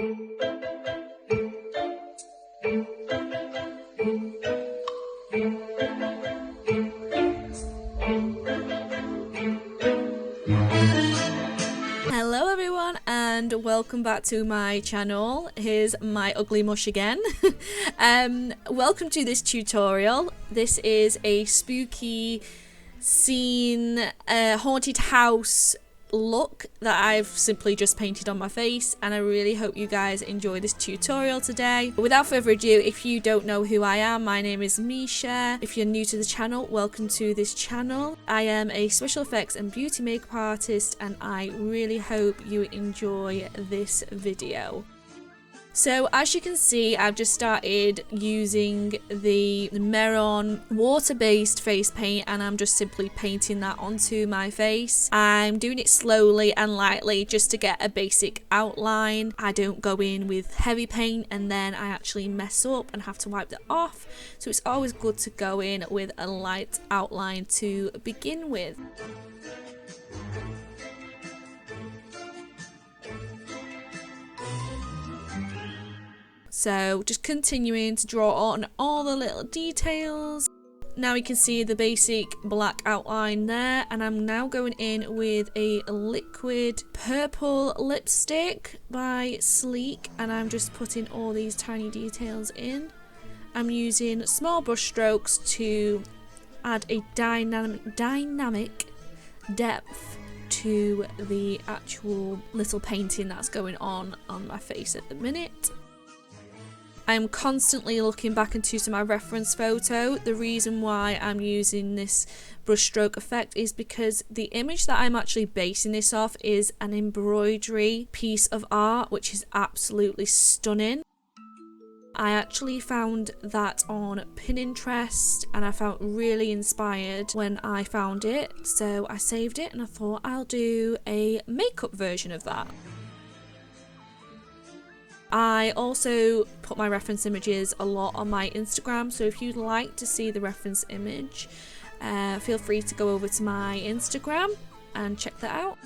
Hello everyone and welcome back to my channel. Here's my ugly mush again. Welcome to this tutorial. This is a spooky scene, haunted house look that I've simply just painted on my face, and I really hope you guys enjoy this tutorial today. But without further ado, if you don't know who I am, my name is Misha. If you're new to the channel, welcome to this channel. I am a special effects and beauty makeup artist, and I really hope you enjoy this video. So as you can see, I've just started using the Meron water-based face paint, and I'm just simply painting that onto my face. I'm doing it slowly and lightly just to get a basic outline. I don't go in with heavy paint and then I actually mess up and have to wipe that off. So it's always good to go in with a light outline to begin with. So just continuing to draw on all the little details. Now you can see the basic black outline there, and I'm now going in with a liquid purple lipstick by Sleek, and I'm just putting all these tiny details in. I'm using small brush strokes to add a dynamic depth to the actual little painting that's going on my face at the minute. I'm constantly looking back into my reference photo. The reason why I'm using this brushstroke effect is because the image that I'm actually basing this off is an embroidery piece of art, which is absolutely stunning. I actually found that on Pinterest and I felt really inspired when I found it, so I saved it and I thought I'll do a makeup version of that. I also put my reference images a lot on my Instagram, so if you'd like to see the reference image, feel free to go over to my Instagram and check that out.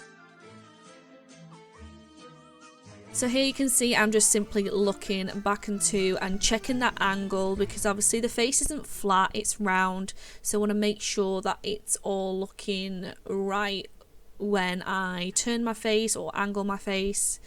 So here you can see I'm just simply looking back into and checking that angle, because obviously the face isn't flat, it's round, so I want to make sure that it's all looking right when I turn my face or angle my face.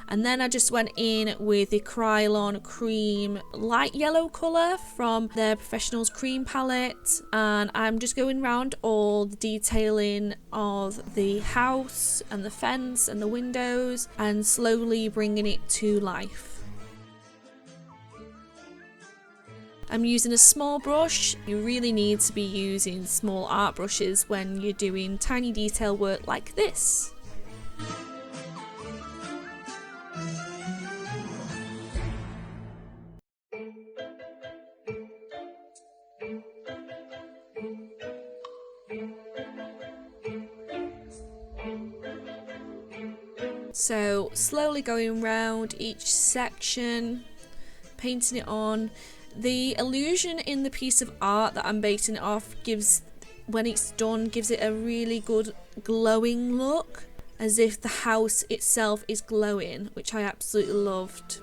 And then I just went in with the Kryolan Cream light yellow colour from their Professionals Cream palette, and I'm just going around all the detailing of the house and the fence and the windows and slowly bringing it to life. I'm using a small brush. You really need to be using small art brushes when you're doing tiny detail work like this. So slowly going around each section, painting it on. The illusion in the piece of art that I'm basing it off gives, when it's done, gives it a really good glowing look, as if the house itself is glowing, which I absolutely loved.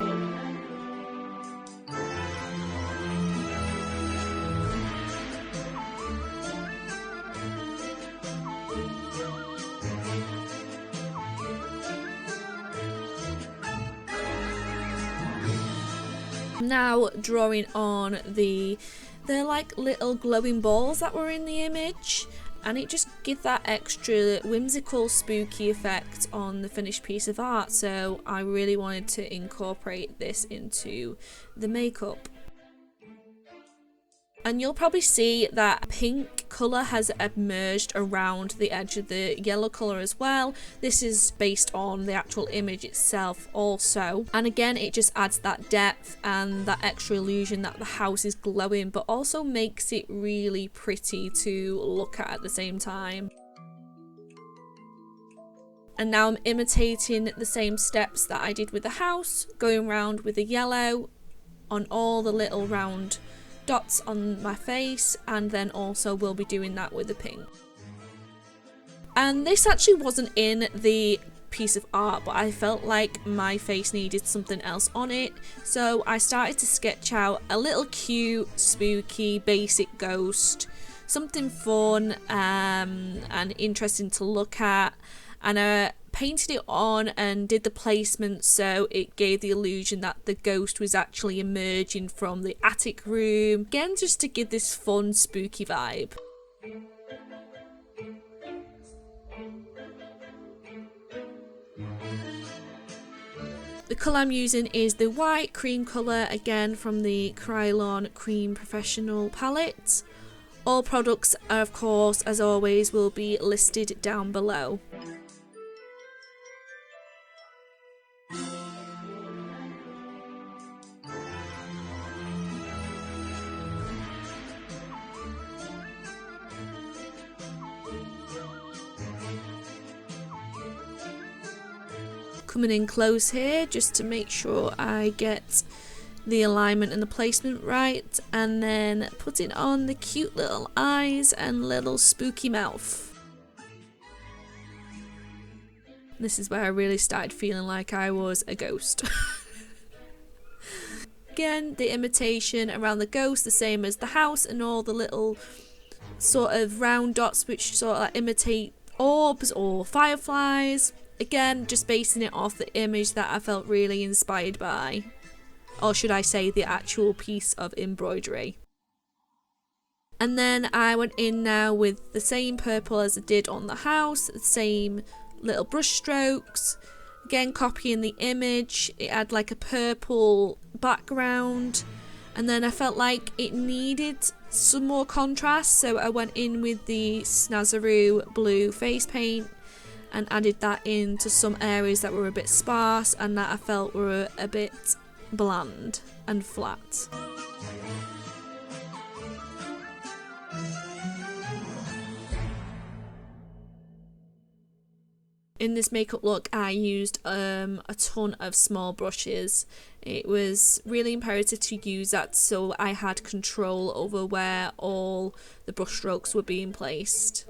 Now drawing on the like little glowing balls that were in the image, and it just gives that extra whimsical spooky effect on the finished piece of art, so I really wanted to incorporate this into the makeup. And you'll probably see that pink colour has emerged around the edge of the yellow colour as well. This is based on the actual image itself also. And again, it just adds that depth and that extra illusion that the house is glowing, but also makes it really pretty to look at the same time. And now I'm imitating the same steps that I did with the house, going around with the yellow on all the little round dots on my face, and then also we'll be doing that with the pink. And this actually wasn't in the piece of art, but I felt like my face needed something else on it, so I started to sketch out a little cute, spooky, basic ghost, something fun and interesting to look at, and I painted it on and did the placement so it gave the illusion that the ghost was actually emerging from the attic room, again just to give this fun, spooky vibe. The colour I'm using is the white cream colour, again from the Kryolan Cream Professional palette. All products, of course, as always, will be listed down below. Coming in close here just to make sure I get the alignment and the placement right, and then putting on the cute little eyes and little spooky mouth. This is where I really started feeling like I was a ghost. Again, the imitation around the ghost, the same as the house, and all the little sort of round dots which sort of like imitate orbs or fireflies. Again, just basing it off the image that I felt really inspired by. Or should I say the actual piece of embroidery. And then I went in now with the same purple as I did on the house, the same little brush strokes. Again, copying the image, it had like a purple background. And then I felt like it needed some more contrast, so I went in with the Snazaroo blue face paint and added that into some areas that were a bit sparse and that I felt were a bit bland and flat. In this makeup look I used a ton of small brushes. It was really imperative to use that so I had control over where all the brush strokes were being placed.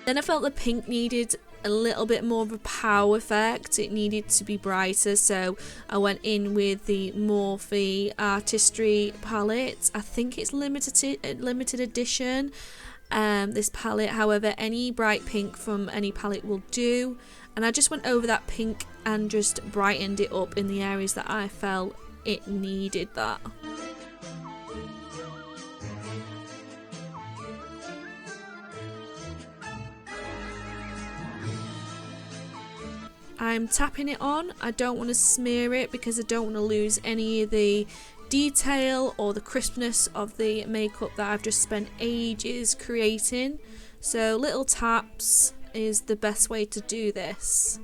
Then I felt the pink needed a little bit more of a power effect. It needed to be brighter, so I went in with the Morphe Artistry palette. I think it's limited edition, this palette. However, any bright pink from any palette will do. And I just went over that pink and just brightened it up in the areas that I felt it needed that. I'm tapping it on. I don't want to smear it because I don't want to lose any of the detail or the crispness of the makeup that I've just spent ages creating. So little taps is the best way to do this.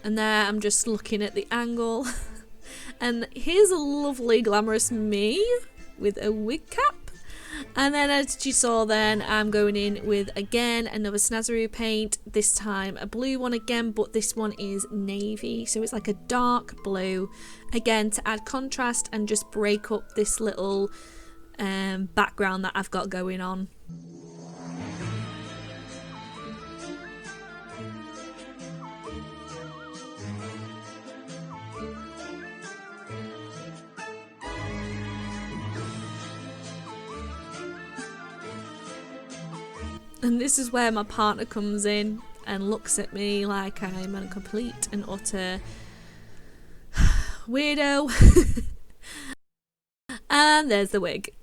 And there I'm just looking at the angle. And here's a lovely glamorous me with a wig cap. And then as you saw then, I'm going in with again another Snazaroo paint, this time a blue one again, but this one is navy, so it's like a dark blue, again to add contrast and just break up this little background that I've got going on. And this is where my partner comes in and looks at me like I'm a complete and utter weirdo. And there's the wig.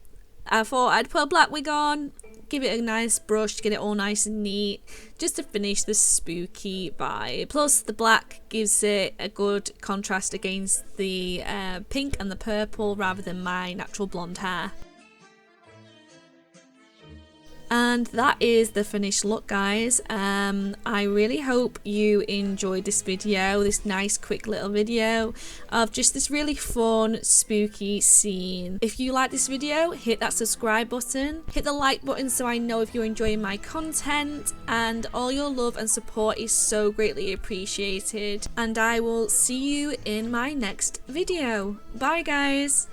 I thought I'd put a black wig on, give it a nice brush to get it all nice and neat, just to finish the spooky vibe. Plus the black gives it a good contrast against the pink and the purple rather than my natural blonde hair. And that is the finished look, guys. I really hope you enjoyed this video, this nice quick little video of just this really fun spooky scene. If you like this video, hit that subscribe button, hit the like button so I know if you're enjoying my content, and all your love and support is so greatly appreciated. And I will see you in my next video. Bye guys.